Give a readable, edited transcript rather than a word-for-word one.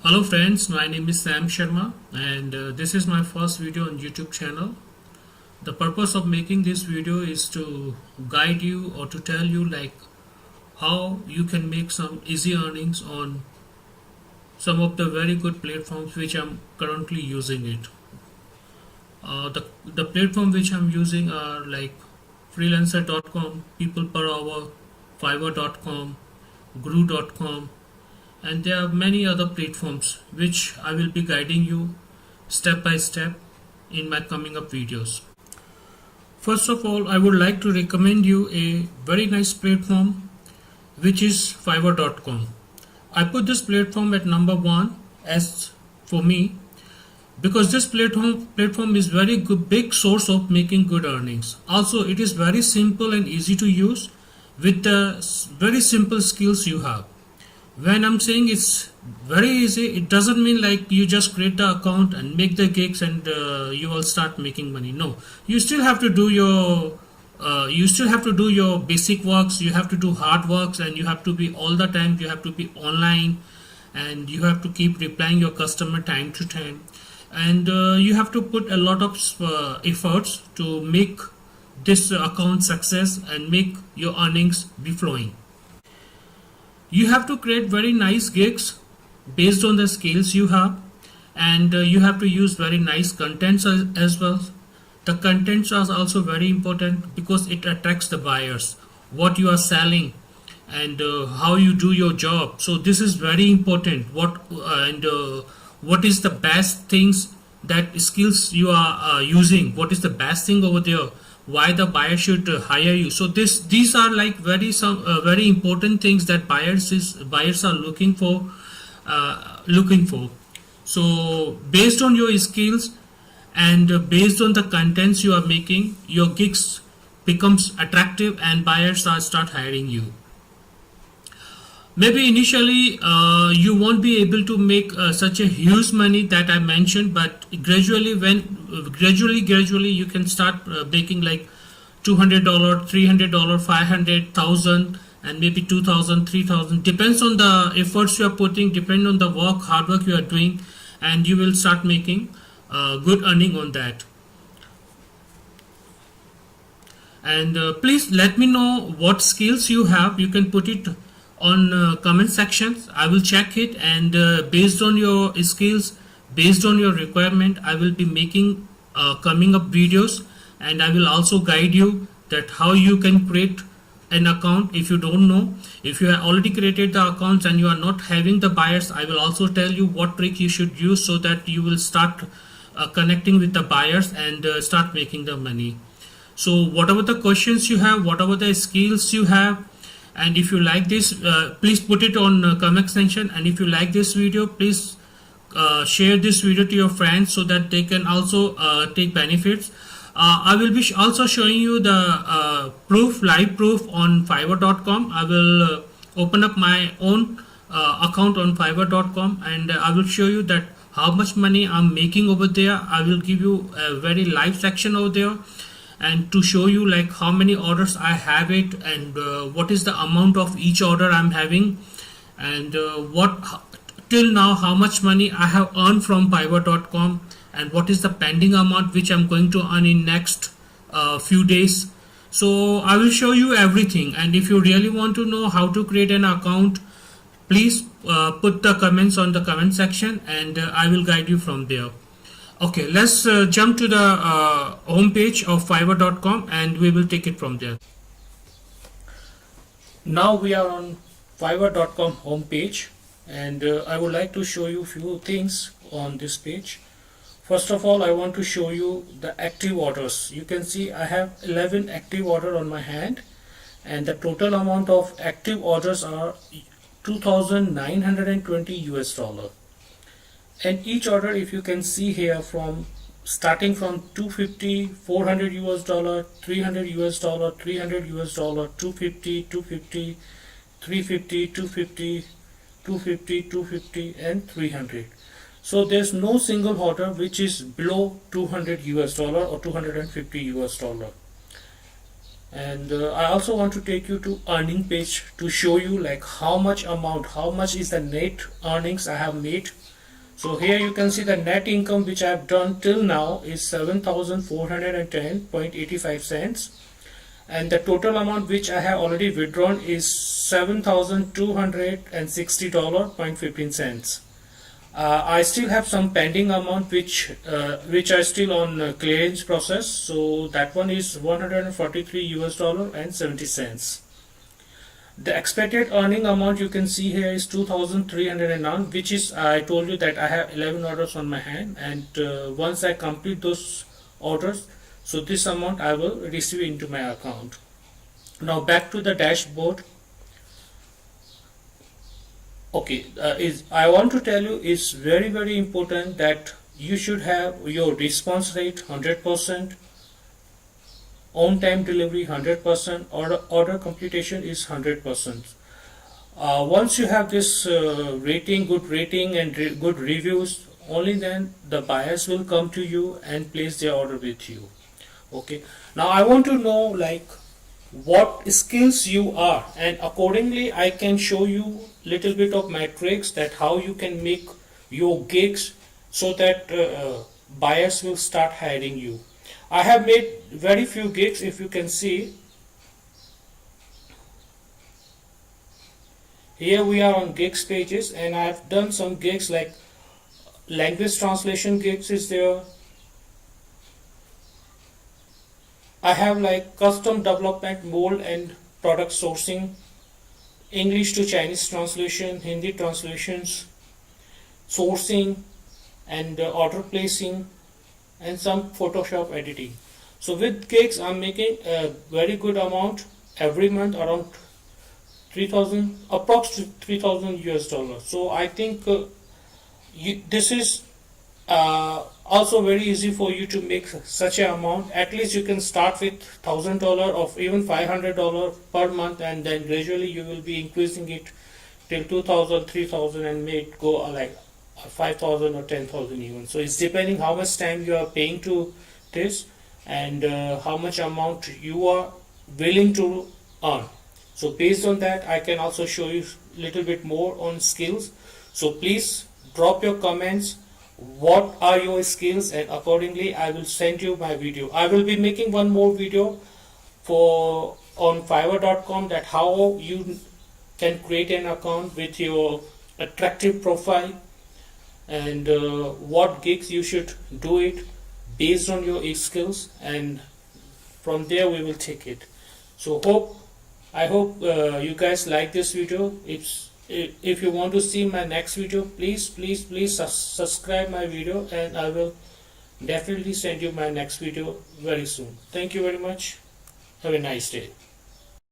Hello friends, my name is Sam Sharma and this is my first video on YouTube channel. The purpose of making this video is to guide you or to tell you like how you can make some easy earnings on some of the very good platforms which I'm currently using it. The platform which I'm using are like freelancer.com, people per hour, fiverr.com, guru.com, and there are many other platforms which I will be guiding you step by step in my coming up videos. First of all, I would like to recommend you a very nice platform which is fiverr.com. I put this platform at number 1 as for me because this platform is very good, big source of making good earnings. Also, it is very simple and easy to use with the very simple skills you have. When I'm saying it's very easy, it doesn't mean like you just create the account and make the gigs and you will start making money. No, you still have to do your basic works. You have to do hard works, and you have to be all the time. You have to be online, and you have to keep replying your customer time to time, and you have to put a lot of efforts to make this account success and make your earnings be flowing. You have to create very nice gigs based on the skills you have, and you have to use very nice contents as well. The contents are also very important because it attracts the buyers, what you are selling, and how you do your job. So this is very important. What is the best things that skills you are using? What is the best thing over there? Why the buyer should hire you? So these are like very important things that buyers are looking for. So based on your skills and based on the contents you are making, your gigs becomes attractive and buyers start hiring you. Maybe initially you won't be able to make such a huge money that I mentioned, but gradually you can start making like $200, $300, $500,000, and maybe 2,000, 3,000. Depends on the efforts you are putting, depend on the hard work you are doing, and you will start making good earning on that. And please let me know what skills you have. You can put it on comment sections. I will check it, and based on your skills, based on your requirement, I will be making coming up videos, and I will also guide you that how you can create an account. If you don't know, if you have already created the accounts and you are not having the buyers, I will also tell you what trick you should use so that you will start connecting with the buyers and start making the money. So whatever the questions you have, whatever the skills you have, and if you like this, please put it on comment section. And if you like this video, please share this video to your friends so that they can also take benefits. I will be also showing you the live proof on fiverr.com. I will open up my own account on fiverr.com, and I will show you that how much money I'm making over there. I will give you a very live section over there, and to show you like how many orders I have it, and what is the amount of each order I'm having, and till now how much money I have earned from fiverr.com, and what is the pending amount which I'm going to earn in next few days. So I will show you everything, and if you really want to know how to create an account, please put the comments on the comment section, and I will guide you from there. Okay, let's jump to the home page of fiverr.com, and we will take it from there. Now we are on fiverr.com home page, and I would like to show you few things on this page. First of all, I want to show you the active orders. You can see I have 11 active orders on my hand, and the total amount of active orders are $2,920. And each order, if you can see here, from starting from 250, 400 US dollar, 300 US dollar, 300 US dollar, 250, 250, 350, 250, 250, 250, and 300. So there's no single order which is below 200 US dollar or 250 US dollar. And I also want to take you to earning page to show you like how much is the net earnings I have made So here you can see the net income which I have done till now is 7,410.85 cents, and the total amount which I have already withdrawn is $7,260.15. I still have some pending amount which are still on clearance process, so that one is $143 and 70 cents. The expected earning amount you can see here is 2,309, which is, I told you that I have 11 orders on my hand, and once I complete those orders, so this amount I will receive into my account. Now back to the dashboard. Okay, I want to tell you it's very important that you should have your response rate 100%, on time delivery 100%, order completion is 100%. Once you have this good rating and good reviews, only then the buyers will come to you and place their order with you. Okay, now I want to know like what skills you are, and accordingly I can show you little bit of metrics that how you can make your gigs so that buyers will start hiring you. I have made very few gigs. If you can see, here we are on gigs pages, and I have done some gigs like language translation gigs is there. I have like custom development, mold and product sourcing, English to Chinese translation, Hindi translations, sourcing and order placing, and some Photoshop editing. So with gigs I'm making a very good amount every month, around 3,000, approx 3,000 US dollars. So I think this is also very easy for you to make such an amount. At least you can start with $1,000 or even $500 per month, and then gradually you will be increasing it till 2,000, 3,000, and may it go like 5,000 or 10,000 even. So it's depending how much time you are paying to this, and how much amount you are willing to earn. So based on that I can also show you little bit more on skills. So please drop your comments, what are your skills, and accordingly I will send you my video. I will be making one more video for on Fiverr.com, that how you can create an account with your attractive profile, and what gigs you should do it based on your skills, and from there we will take it. So I hope you guys like this video. If you want to see my next video, please subscribe my video, and I will definitely send you my next video very soon. Thank you very much. Have a nice day.